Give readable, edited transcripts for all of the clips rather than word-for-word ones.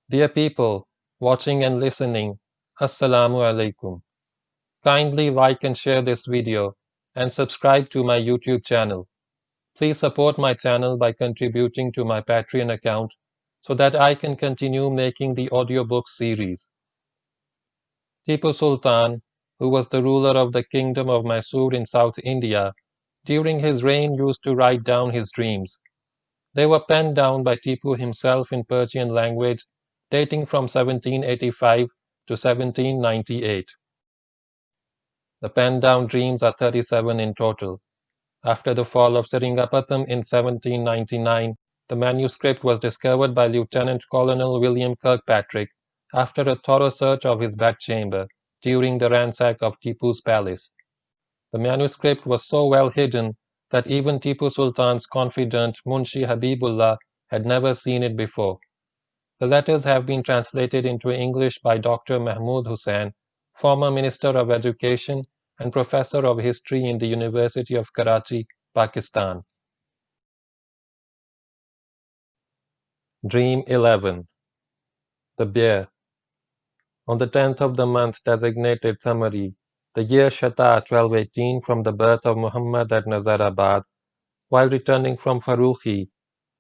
Dear people, watching and listening, Assalamu alaikum. Kindly like and share this video and subscribe to my YouTube channel. Please support my channel by contributing to my Patreon account so that I can continue making the audiobook series. Tipu Sultan, who was the ruler of the kingdom of Mysore in South India, during his reign used to write down his dreams. They were penned down by Tipu himself in Persian language dating from 1785 to 1798. The penned down dreams are 37 in total. After the fall of Seringapatam in 1799, the manuscript was discovered by Lieutenant Colonel William Kirkpatrick after a thorough search of his bedchamber during the ransack of Tipu's palace. The manuscript was so well hidden that even Tipu Sultan's confidant Munshihabibullah had never seen it before. The letters have been translated into English by Dr. Mahmood Hussain, former Minister of Education and Professor of History in the University of Karachi, Pakistan. Dream 11. The Bear. On the 10th of the month designated summary, the year Shata 1218 from the birth of Muhammad at Nazarabad, while returning from Farooqi,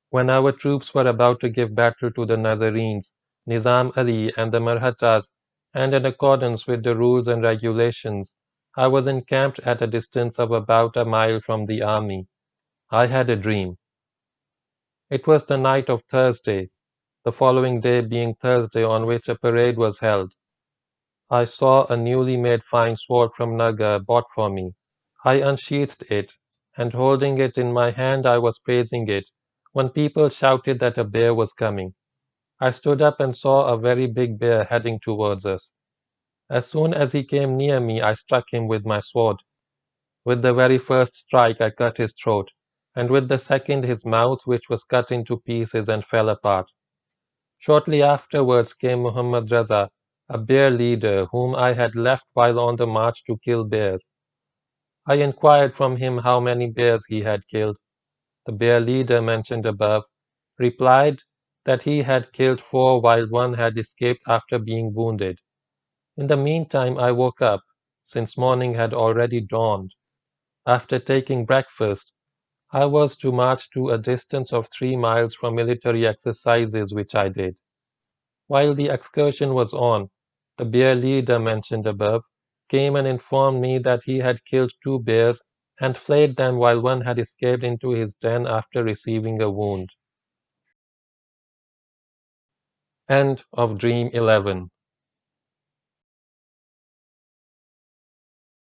when our troops were about to give battle to the Nazarenes, Nizam Ali and the Marhattas, and in accordance with the rules and regulations, I was encamped at a distance of about a mile from the army. I had a dream. It was the night of Thursday, the following day being Thursday on which a parade was held. I saw a newly made fine sword from Nagar bought for me. I unsheathed it, and holding it in my hand I was praising it, when people shouted that a bear was coming. I stood up and saw a very big bear heading towards us. As soon as he came near me, I struck him with my sword. With the very first strike I cut his throat, and with the second his mouth, which was cut into pieces and fell apart. Shortly afterwards came Muhammad Raza, a bear leader whom I had left while on the march to kill bears. I inquired from him how many bears he had killed. The bear leader mentioned above replied that he had killed 4 while one had escaped after being wounded. In the meantime I woke up, since morning had already dawned. After taking breakfast, I was to march to a distance of 3 miles from military exercises which I did. While the excursion was on, the bear leader mentioned above came and informed me that he had killed 2 bears and flayed them while one had escaped into his den after receiving a wound. End of Dream 11.